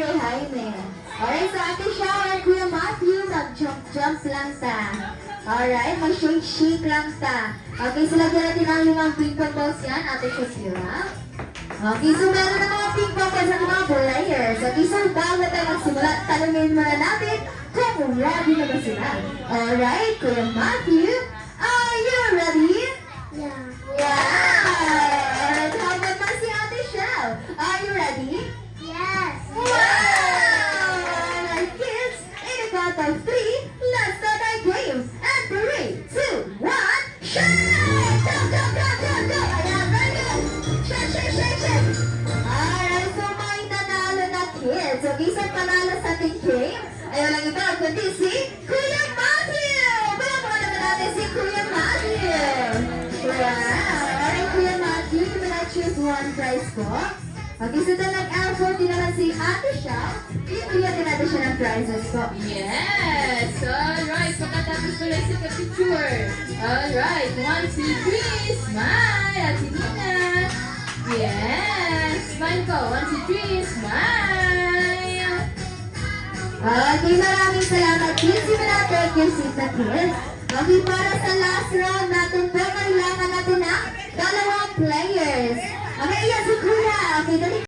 Jaime. Alright, so Ate Shaw and Kuya Matthew, mag-jump lang ta. Alright, mag-shake lang ta. Okay, so lagyan natin ang limang ping pong balls yan, Ate Shakira. Okay, so meron na mga ping pong balls at mga players. Okay, so bago tayo magsimula, tanungin muna natin kung ready na ba sila. Alright, Kuya Matthew, are you ready? Yeah. Yeah! How about na si Ate Shaw? Are you ready? Yes. Wow! Alright, kids, in a count of 3, let's start our game. And 3, 2, 1, shake! Go! Ayan, very good. Shake. Alright, so may nanalo na kids. Okay, so panalo sa ating game. Ayaw lang ito, kundi si Kuya Matthew! Palamakan naman natin si Kuya Matthew! Wow! Alright, Kuya Matthew, you will not choose one prize po. Okay, so ito nag-effort din naman si Ate Shaw. Bibigyan din natin siya ng prizes po. Yes! Alright, pagkatapos ko lang sa picture. Alright, 1, 2, 3, smile! At Nina. Yes! Smile ko, 1, 2, 3, smile! Okay, maraming salamat. Please, you will not take your seat na kids. Okay, para sa last round natin po, kailangan natin ng dalawang players. Okay, yan si Kuya. Okay, dali.